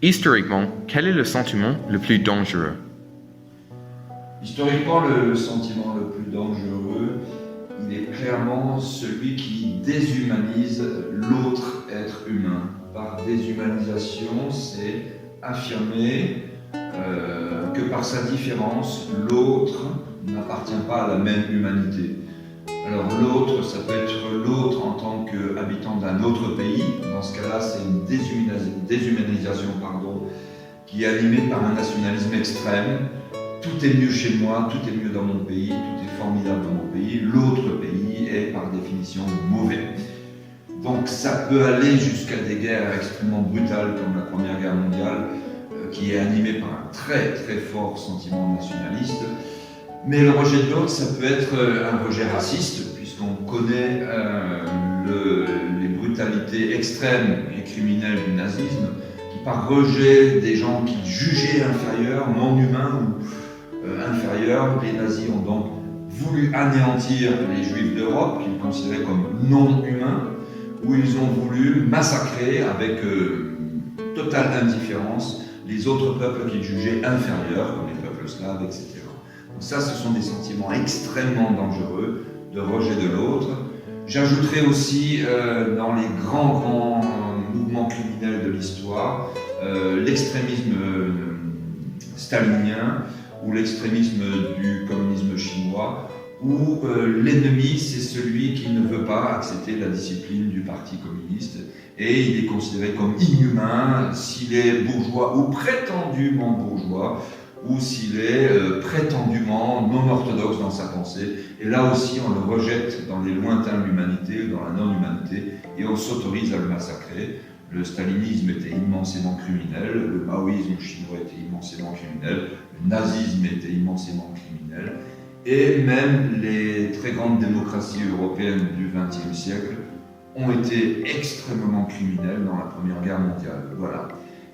Historiquement, quel est le sentiment le plus dangereux? Historiquement, le sentiment le plus dangereux, il est clairement celui qui déshumanise l'autre être humain. Par déshumanisation, c'est affirmer que par sa différence, l'autre n'appartient pas à la même humanité. Alors l'autre, ça peut être l'autre en tant qu'habitant d'un autre pays. Dans ce cas-là, c'est une déshumanisation qui est animée par un nationalisme extrême. Tout est mieux chez moi, tout est mieux dans mon pays, tout est formidable dans mon pays. L'autre pays est par définition mauvais. Donc ça peut aller jusqu'à des guerres extrêmement brutales comme la Première Guerre mondiale, qui est animée par un très très fort sentiment nationaliste. Mais le rejet de l'autre, ça peut être un rejet raciste, puisqu'on connaît les brutalités extrêmes et criminelles du nazisme, qui par rejet des gens qu'ils jugeaient inférieurs, non humains ou inférieurs, les nazis ont donc voulu anéantir les juifs d'Europe, qu'ils considéraient comme non humains, où ils ont voulu massacrer avec totale indifférence les autres peuples qu'ils jugeaient inférieurs, comme les peuples slaves, etc. Donc ça, ce sont des sentiments extrêmement dangereux de rejet de l'autre. J'ajouterai aussi dans les grands mouvements criminels de l'histoire, l'extrémisme stalinien ou l'extrémisme du communisme chinois, où l'ennemi, c'est celui qui ne veut pas accepter la discipline du parti communiste, et il est considéré comme inhumain s'il est bourgeois ou prétendument bourgeois, ou s'il est prétendument non orthodoxe dans sa pensée. Et là aussi, on le rejette dans les lointains de l'humanité, dans la non-humanité, et on s'autorise à le massacrer. Le stalinisme était immensément criminel, le maoïsme chinois était immensément criminel, le nazisme était immensément criminel, et même les très grandes démocraties européennes du XXe siècle ont été extrêmement criminelles dans la Première Guerre mondiale. Voilà.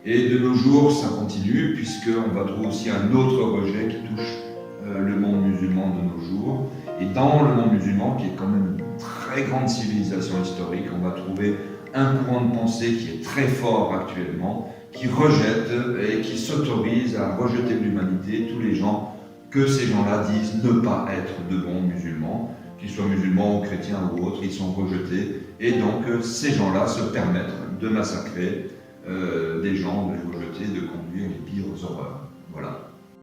Et de nos jours, ça continue, puisqu'on va trouver aussi un autre rejet qui touche le monde musulman de nos jours. Et dans le monde musulman, qui est quand même une très grande civilisation historique, on va trouver un courant de pensée qui est très fort actuellement, qui rejette et qui s'autorise à rejeter de l'humanité tous les gens que ces gens-là disent ne pas être de bons musulmans, qu'ils soient musulmans ou chrétiens ou autres, ils sont rejetés. Et donc ces gens-là se permettent de massacrer des gens, de les rejeter, de conduire les pires horreurs. Voilà.